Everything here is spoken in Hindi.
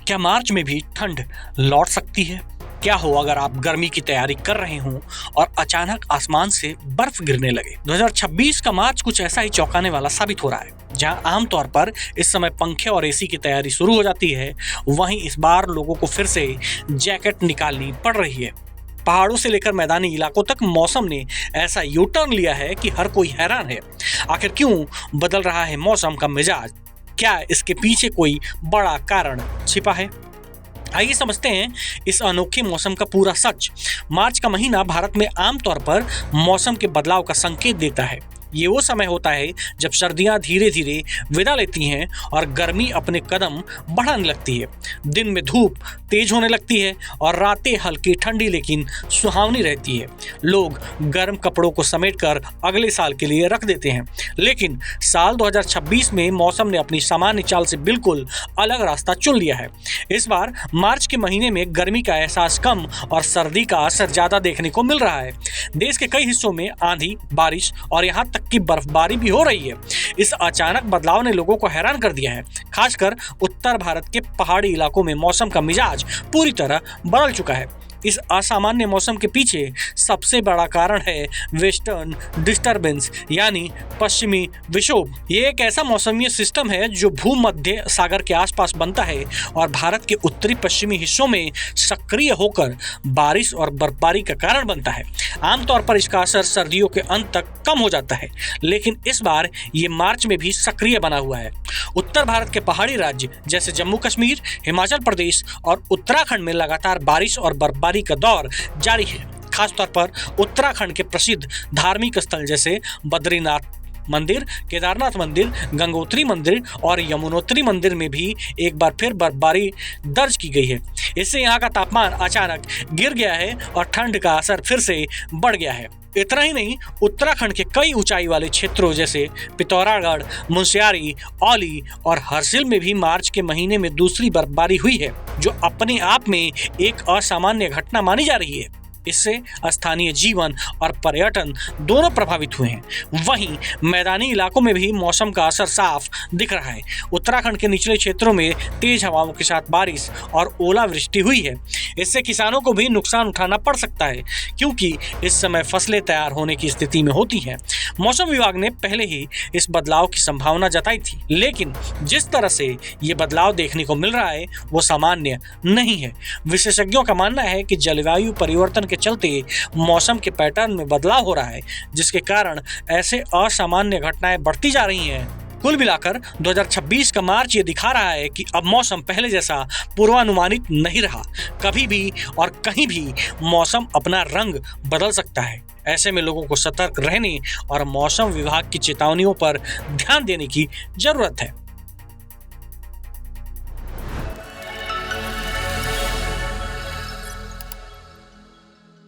क्या मार्च में भी ठंड लौट सकती है? क्या हो अगर आप गर्मी की तैयारी कर रहे हों और अचानक आसमान से बर्फ गिरने लगे? 2026 का मार्च कुछ ऐसा ही चौंकाने वाला साबित हो रहा है। जहां आमतौर पर इस समय पंखे और एसी की तैयारी शुरू हो जाती है, वहीं इस बार लोगों को फिर से जैकेट निकालनी पड़ रही है। पहाड़ों से लेकर मैदानी इलाकों तक मौसम ने ऐसा यू टर्न लिया है कि हर कोई हैरान है। आखिर क्यों बदल रहा है मौसम का मिजाज? क्या इसके पीछे कोई बड़ा कारण छिपा है? आइए समझते हैं इस अनोखे मौसम का पूरा सच। मार्च का महीना भारत में आमतौर पर मौसम के बदलाव का संकेत देता है। ये वो समय होता है जब सर्दियां धीरे धीरे विदा लेती हैं और गर्मी अपने कदम बढ़ाने लगती है। दिन में धूप तेज होने लगती है और रातें हल्की ठंडी लेकिन सुहावनी रहती है। लोग गर्म कपड़ों को समेटकर अगले साल के लिए रख देते हैं। लेकिन साल 2026 में मौसम ने अपनी सामान्य चाल से बिल्कुल अलग रास्ता चुन लिया है। इस बार मार्च के महीने में गर्मी का एहसास कम और सर्दी का असर ज्यादा देखने को मिल रहा है। देश के कई हिस्सों में आंधी, बारिश और यहाँ तक की बर्फबारी भी हो रही है। इस अचानक बदलाव ने लोगों को हैरान कर दिया है। खासकर उत्तर भारत के पहाड़ी इलाकों में मौसम का मिजाज पूरी तरह बदल चुका है। इस असामान्य मौसम के पीछे सबसे बड़ा कारण है वेस्टर्न डिस्टर्बेंस, यानी पश्चिमी विक्षोभ। ये एक ऐसा मौसमी सिस्टम है जो भूमध्य सागर के आसपास बनता है और भारत के उत्तरी पश्चिमी हिस्सों में सक्रिय होकर बारिश और बर्फबारी का कारण बनता है। आमतौर पर इसका असर सर्दियों के अंत तक कम हो जाता है, लेकिन इस बार ये मार्च में भी सक्रिय बना हुआ है। उत्तर भारत के पहाड़ी राज्य जैसे जम्मू कश्मीर, हिमाचल प्रदेश और उत्तराखंड में लगातार बारिश और बर्फबारी का दौर जारी है। खासतौर पर उत्तराखंड के प्रसिद्ध धार्मिक स्थल जैसे बद्रीनाथ मंदिर, केदारनाथ मंदिर, गंगोत्री मंदिर और यमुनोत्री मंदिर में भी एक बार फिर बर्फबारी दर्ज की गई है। इससे यहाँ का तापमान अचानक गिर गया है और ठंड का असर फिर से बढ़ गया है। इतना ही नहीं, उत्तराखंड के कई ऊंचाई वाले क्षेत्रों जैसे पिथौरागढ़, मुनस्यारी, औली और हरसिल में भी मार्च के महीने में दूसरी बर्फबारी हुई है, जो अपने आप में एक असामान्य घटना मानी जा रही है। इससे स्थानीय जीवन और पर्यटन दोनों प्रभावित हुए हैं। वहीं मैदानी इलाकों में भी मौसम का असर साफ दिख रहा है। उत्तराखंड के निचले क्षेत्रों में तेज हवाओं के साथ बारिश और ओलावृष्टि हुई है। इससे किसानों को भी नुकसान उठाना पड़ सकता है, क्योंकि इस समय फसलें तैयार होने की स्थिति में होती हैं। मौसम विभाग ने पहले ही इस बदलाव की संभावना जताई थी, लेकिन जिस तरह से ये बदलाव देखने को मिल रहा है वो सामान्य नहीं है। विशेषज्ञों का मानना है कि जलवायु परिवर्तन के चलते मौसम के पैटर्न में बदलाव हो रहा है, जिसके कारण ऐसे असामान्य घटनाएं बढ़ती जा रही हैं। कुल मिलाकर 2026 का मार्च ये दिखा रहा है कि अब मौसम पहले जैसा पूर्वानुमानित नहीं रहा। कभी भी और कहीं भी मौसम अपना रंग बदल सकता है। ऐसे में लोगों को सतर्क रहने और मौसम विभाग की चेतावनियों पर ध्यान देने की जरूरत है।